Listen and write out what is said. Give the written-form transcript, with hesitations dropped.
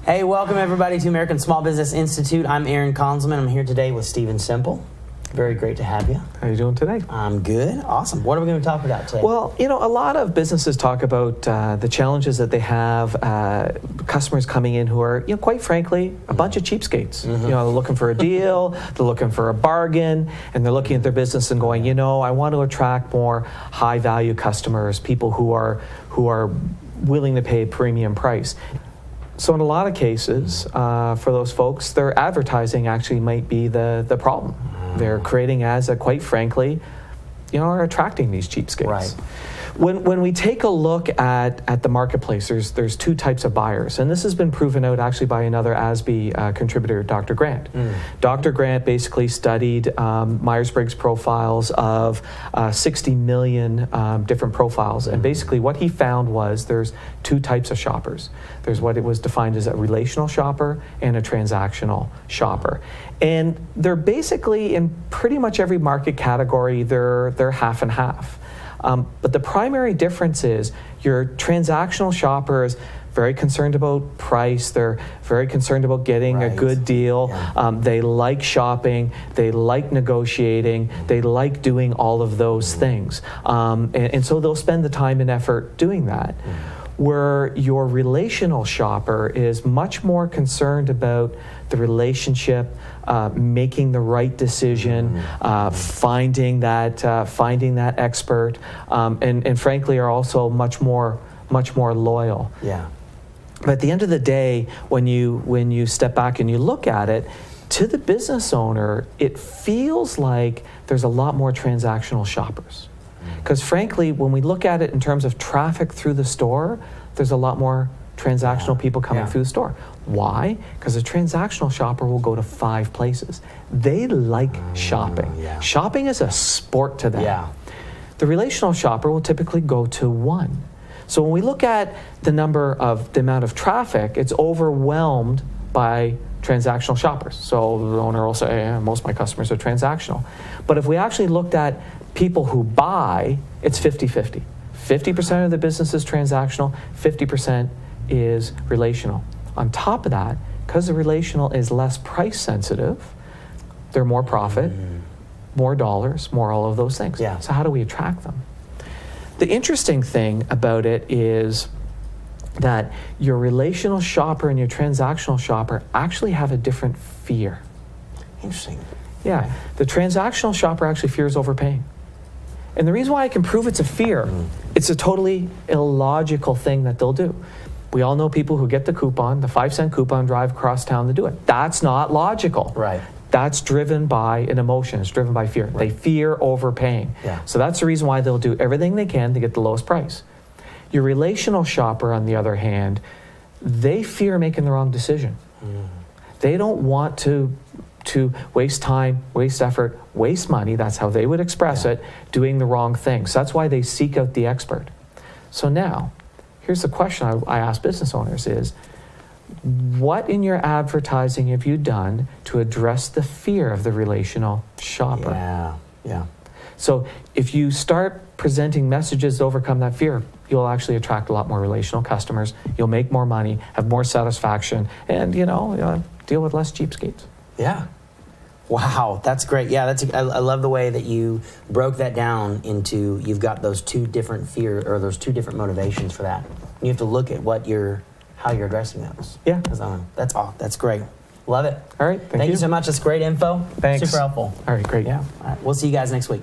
Hey, welcome everybody to American Small Business Institute. I'm Aaron Konzelman. I'm here today with Stephen Simple. Very great to have you. How are you doing today? I'm good. Awesome. What are we going to talk about today? Well, a lot of businesses talk about the challenges that they have, customers coming in who are, quite frankly, a bunch of cheapskates. Mm-hmm. They're looking for a deal, they're looking for a bargain, and they're looking at their business and going, I want to attract more high-value customers, people who are willing to pay a premium price. So in a lot of cases, for those folks, their advertising actually might be the problem. They're creating ads that, quite frankly, are attracting these cheapskates. Right. When we take a look at the marketplace, there's two types of buyers, and this has been proven out actually by another ASB contributor, Dr. Grant. Dr. Grant basically studied Myers-Briggs profiles of 60 million different profiles, and basically what he found was there's two types of shoppers. There's what it was defined as a relational shopper and a transactional shopper. And they're basically in pretty much every market category, they're half and half. But the primary difference is your transactional shopper is very concerned about price. They're very concerned about getting a good deal. Yeah. They like shopping. They like negotiating. They like doing all of those things. And so they'll spend the time and effort doing that. Where your relational shopper is much more concerned about the relationship, making the right decision, finding that expert, and frankly are also much more loyal. Yeah. But at the end of the day, when you step back and you look at it, to the business owner, it feels like there's a lot more transactional shoppers. Because frankly, when we look at it in terms of traffic through the store, there's a lot more transactional people coming through the store. Why? Because a transactional shopper will go to 5 places. They like shopping. Yeah. Shopping is a sport to them. Yeah. The relational shopper will typically go to 1. So when we look at the amount of traffic, it's overwhelmed by transactional shoppers. So the owner will say, most of my customers are transactional. But if we actually looked at people who buy, it's 50-50. 50% of the business is transactional, 50% is relational. On top of that, because the relational is less price sensitive, they're more profit, more dollars, more all of those things. Yeah. So how do we attract them? The interesting thing about it is that your relational shopper and your transactional shopper actually have a different fear. Interesting. Yeah. Okay. The transactional shopper actually fears overpaying. And the reason why I can prove it's a fear, it's a totally illogical thing that they'll do. We all know people who get the coupon, the 5-cent coupon, drive across town to do it. That's not logical. Right. That's driven by an emotion. It's driven by fear. They fear overpaying. Yeah. So that's the reason why they'll do everything they can to get the lowest price. Your relational shopper, on the other hand, they fear making the wrong decision. They don't want to waste time, waste effort, waste money, that's how they would express it, doing the wrong thing. So that's why they seek out the expert. So now, here's the question I ask business owners is, what in your advertising have you done to address the fear of the relational shopper? Yeah. So if you start presenting messages to overcome that fear, you'll actually attract a lot more relational customers, you'll make more money, have more satisfaction, and deal with less cheapskates. Yeah. Wow, that's great. Yeah, I love the way that you broke that down into, you've got those two different those two different motivations for that. You have to look at how you're addressing those. Yeah. That's great. Love it. All right, thank you so much. That's great info. Thanks. Super helpful. All right, great. Yeah. All right. We'll see you guys next week.